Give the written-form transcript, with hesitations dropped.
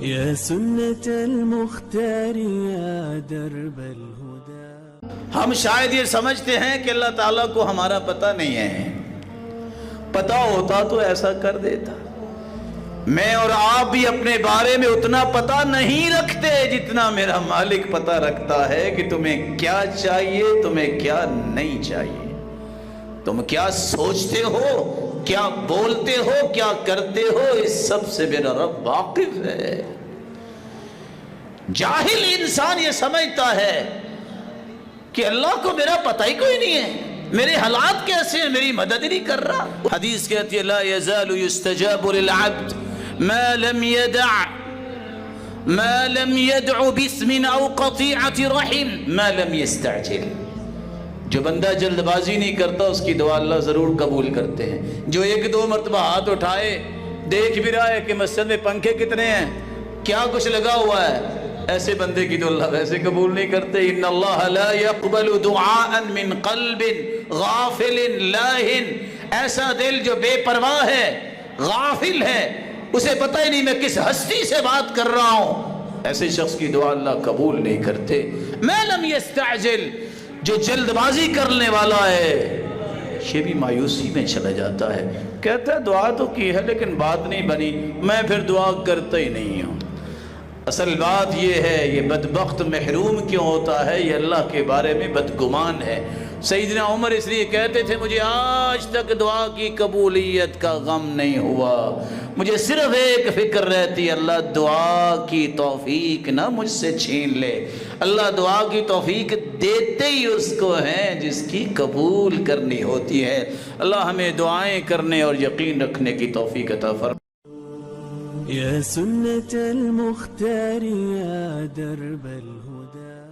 يا سنة المختار يا درب الهدى. ہم شاید یہ سمجھتے ہیں کہ اللہ تعالیٰ کو ہمارا پتہ نہیں ہے، پتہ ہوتا تو ایسا کر دیتا. میں اور آپ بھی اپنے بارے میں اتنا پتہ نہیں رکھتے جتنا میرا مالک پتہ رکھتا ہے کہ تمہیں کیا چاہیے، تمہیں کیا نہیں چاہیے، تم کیا سوچتے ہو، کیا بولتے ہو، کیا کرتے ہو، اس سب سے میرا رب واقف ہے. جاہل انسان یہ سمجھتا ہے کہ اللہ کو میرا پتہ ہی کوئی نہیں ہے، میرے حالات کیسے ہیں، میری مدد نہیں کر رہا. حدیث کہتی ہے لا يزال يستجاب للعبد ما لم يدع باسم او قطيعة رحم ما لم يستعجل. جو بندہ جلد بازی نہیں کرتا اس کی دعا اللہ ضرور قبول کرتے ہیں. جو ایک دو مرتبہ ہاتھ اٹھائے، دیکھ بھی رہا ہے کہ مسجد میں پنکھے کتنے ہیں، کیا کچھ لگا ہوا ہے، ایسے بندے کی تو اللہ ویسے قبول نہیں کرتے. ان اللہ لا يقبل دعاء من قلب غافل لاہن. ایسا دل جو بے پرواہ ہے، غافل ہے، اسے پتہ ہی نہیں میں کس ہستی سے بات کر رہا ہوں، ایسے شخص کی دعا اللہ قبول نہیں کرتے. ما لم يستعجل، جو جلد بازی کرنے والا ہے یہ بھی مایوسی میں چلا جاتا ہے. کہتا ہے دعا تو کی ہے لیکن بات نہیں بنی، میں پھر دعا کرتا ہی نہیں ہوں. اصل بات یہ ہے یہ بدبخت محروم کیوں ہوتا ہے، یہ اللہ کے بارے میں بدگمان ہے. سیدنا عمر اس لیے کہتے تھے مجھے آج تک دعا کی قبولیت کا غم نہیں ہوا، مجھے صرف ایک فکر رہتی ہے اللہ دعا کی توفیق نہ مجھ سے چھین لے. اللہ دعا کی توفیق دیتے ہی اس کو ہیں جس کی قبول کرنی ہوتی ہے. اللہ ہمیں دعائیں کرنے اور یقین رکھنے کی توفیق عطا فرمائے. يا سنة المختار يا درب الهدى.